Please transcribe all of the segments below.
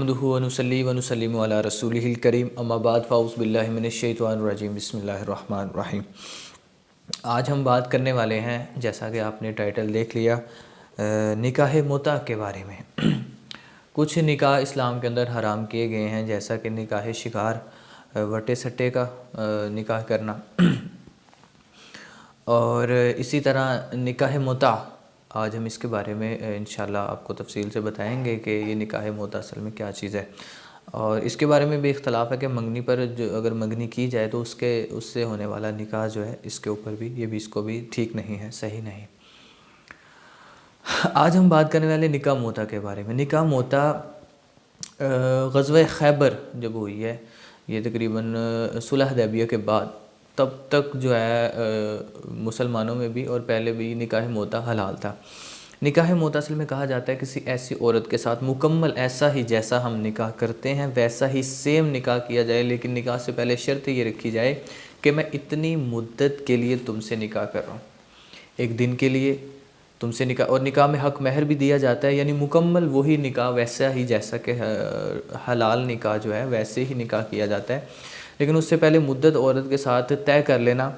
نحمدہ ونصلی ونسلم علی رسولہ الکریم اما بعد فاعوذ باللہ من الشیطان الرجیم بسم اللہ الرحمن الرحیم۔ آج ہم بات کرنے والے ہیں، جیسا کہ آپ نے ٹائٹل دیکھ لیا، نکاح متع کے بارے میں۔ کچھ نکاح اسلام کے اندر حرام کیے گئے ہیں، جیسا کہ نکاح شکار، وٹے سٹے کا نکاح کرنا، اور اسی طرح نکاح متع۔ آج ہم اس کے بارے میں انشاءاللہ آپ کو تفصیل سے بتائیں گے کہ یہ نکاح متع اصل میں کیا چیز ہے، اور اس کے بارے میں بھی اختلاف ہے کہ منگنی پر جو اگر منگنی کی جائے تو اس سے ہونے والا نکاح جو ہے اس کے اوپر بھی اس کو بھی ٹھیک نہیں ہے، صحیح نہیں۔ آج ہم بات کرنے والے نکاح متع کے بارے میں۔ نکاح متع غزوہ خیبر جب ہوئی ہے، یہ تقریباً صلح حدیبیہ کے بعد، تب تک جو ہے مسلمانوں میں بھی اور پہلے بھی نکاح متع حلال تھا۔ نکاح متع اصل میں کہا جاتا ہے کسی ایسی عورت کے ساتھ مکمل ایسا ہی جیسا ہم نکاح کرتے ہیں ویسا ہی سیم نکاح کیا جائے، لیکن نکاح سے پہلے شرط یہ رکھی جائے کہ میں اتنی مدت کے لیے تم سے نکاح کر رہا ہوں، ایک دن کے لیے تم سے نکاح، اور نکاح میں حق مہر بھی دیا جاتا ہے، یعنی مکمل وہی نکاح ویسا ہی جیسا کہ حلال نکاح جو ہے ویسے ہی نکاح کیا جاتا ہے، لیکن اس سے پہلے مدت عورت کے ساتھ طے کر لینا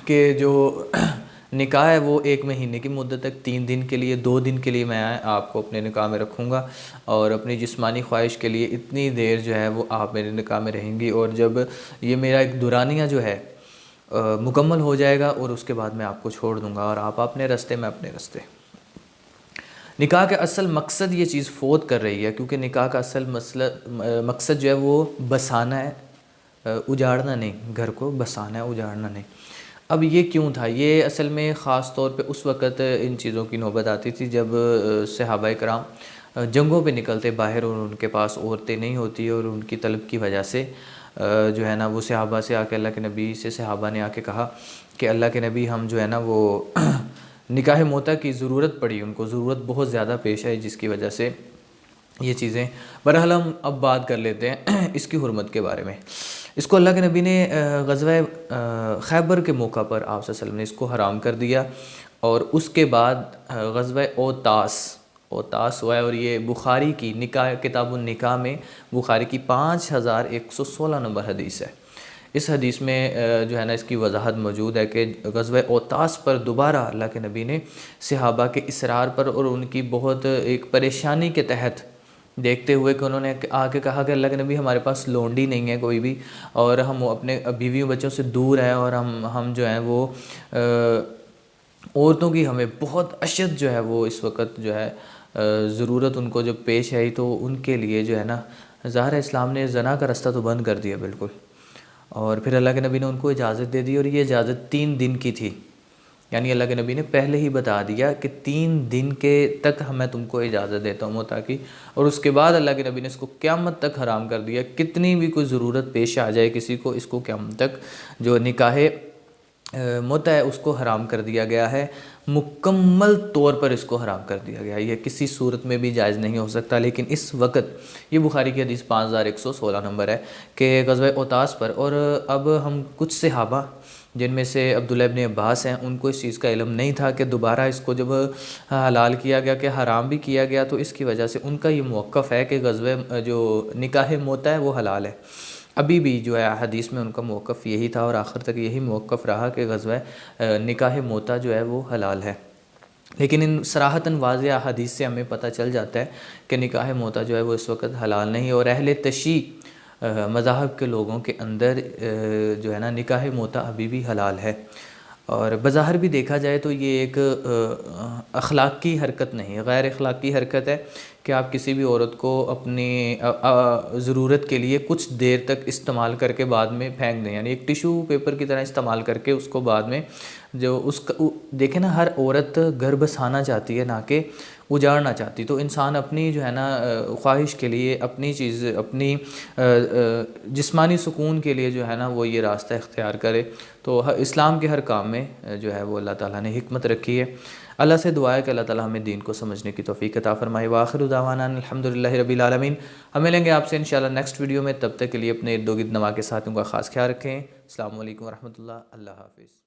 کہ جو نکاح ہے وہ 1 مہینے کی مدت تک، 3 دن کے لیے، 2 دن کے لیے میں آپ کو اپنے نکاح میں رکھوں گا، اور اپنی جسمانی خواہش کے لیے اتنی دیر جو ہے وہ آپ میرے نکاح میں رہیں گی، اور جب یہ میرا ایک دورانیہ جو ہے مکمل ہو جائے گا اور اس کے بعد میں آپ کو چھوڑ دوں گا، اور آپ اپنے راستے میں اپنے راستے۔ نکاح کا اصل مقصد یہ چیز فوت کر رہی ہے، کیونکہ نکاح کا اصل مقصد جو ہے وہ بسانا ہے، اجاڑنا نہیں، گھر کو بسانا ہے، اجاڑنا نہیں۔ اب یہ کیوں تھا؟ یہ اصل میں خاص طور پہ اس وقت ان چیزوں کی نوبت آتی تھی جب صحابہ کرام جنگوں پہ نکلتے باہر، اور ان کے پاس عورتیں نہیں ہوتی، اور ان کی طلب کی وجہ سے جو ہے نا وہ صحابہ سے آ کے اللہ کے نبی سے صحابہ نے آ کے کہا کہ اللہ کے نبی ہم جو ہے نا وہ نکاح متع کی ضرورت پڑی، ان کو ضرورت بہت زیادہ پیش آئی، جس کی وجہ سے یہ چیزیں۔ بہرحال ہم اب بات کر لیتے ہیں اس کی حرمت کے بارے میں۔ اس کو اللہ کے نبی نے غزوہ خیبر کے موقع پر آپ صلی اللہ علیہ وسلم نے اس کو حرام کر دیا، اور اس کے بعد غزوہ اوتاس ہوا ہے، اور یہ بخاری کی نکاح کتاب النکاح میں بخاری کی 5116 نمبر حدیث ہے۔ اس حدیث میں جو ہے نا اس کی وضاحت موجود ہے کہ غزوہ اوتاس پر دوبارہ اللہ کے نبی نے صحابہ کے اصرار پر اور ان کی بہت ایک پریشانی کے تحت دیکھتے ہوئے کہ انہوں نے آ کے کہا کہ اللہ کے نبی ہمارے پاس لونڈی نہیں ہے کوئی بھی، اور ہم اپنے بیویوں بچوں سے دور ہیں، اور ہم جو ہیں وہ عورتوں کی ہمیں بہت اشد جو ہے وہ اس وقت جو ہے ضرورت ان کو جب پیش آئی، تو ان کے لیے جو ہے نا ظاہر اسلام نے زنا کا راستہ تو بند کر دیا بالکل، اور پھر اللہ کے نبی نے ان کو اجازت دے دی، اور یہ اجازت 3 دن کی تھی، یعنی اللہ کے نبی نے پہلے ہی بتا دیا کہ 3 دن کے تک میں تم کو اجازت دیتا ہوں متع کی، اور اس کے بعد اللہ کے نبی نے اس کو قیامت تک حرام کر دیا۔ کتنی بھی کوئی ضرورت پیش آ جائے کسی کو، اس کو قیامت تک جو نکاح متع ہے اس کو حرام کر دیا گیا ہے، مکمل طور پر اس کو حرام کر دیا گیا ہے، یہ کسی صورت میں بھی جائز نہیں ہو سکتا۔ لیکن اس وقت یہ بخاری کی حدیث 5116 نمبر ہے کہ غزوہ اوتاس پر، اور اب ہم کچھ صحابہ جن میں سے عبداللہ ابن عباس ہیں، ان کو اس چیز کا علم نہیں تھا کہ دوبارہ اس کو جب حلال کیا گیا کہ حرام بھی کیا گیا، تو اس کی وجہ سے ان کا یہ موقف ہے کہ غزوہ جو نکاح متع ہے وہ حلال ہے۔ ابھی بھی جو ہے حدیث میں ان کا موقف یہی تھا، اور آخر تک یہی موقف رہا کہ غزوہ نکاح متع جو ہے وہ حلال ہے۔ لیکن ان صراحتاً واضح حدیث سے ہمیں پتہ چل جاتا ہے کہ نکاح متع جو ہے وہ اس وقت حلال نہیں، اور اہل تشیع مذاہب کے لوگوں کے اندر جو ہے نا نکاح متع ابھی بھی حلال ہے، اور بظاہر بھی دیکھا جائے تو یہ ایک اخلاقی حرکت نہیں، غیر اخلاقی حرکت ہے کہ آپ کسی بھی عورت کو اپنی ضرورت کے لیے کچھ دیر تک استعمال کر کے بعد میں پھینک دیں، یعنی ایک ٹیشو پیپر کی طرح استعمال کر کے اس کو بعد میں جو اس کا دیکھیں نا، ہر عورت گھر بسانا چاہتی ہے نہ کہ اجاڑنا چاہتی، تو انسان اپنی جو ہے نا خواہش کے لیے اپنی چیز، اپنی جسمانی سکون کے لیے جو ہے نا وہ یہ راستہ اختیار کرے۔ تو اسلام کے ہر کام میں جو ہے وہ اللہ تعالیٰ نے حکمت رکھی ہے۔ اللہ سے دعا ہے کہ اللہ تعالیٰ ہمیں دین کو سمجھنے کی توفیق عطا فرمائے۔ وآخر دعوانا الحمدللہ رب العالمین۔ ہم ملیں گے آپ سے انشاءاللہ نیکسٹ ویڈیو میں، تب تک کے لیے اپنے ارد و گرد نما کے ساتھیوں کا خاص خیال رکھیں۔ السلام علیکم ورحمۃ اللہ، اللہ حافظ۔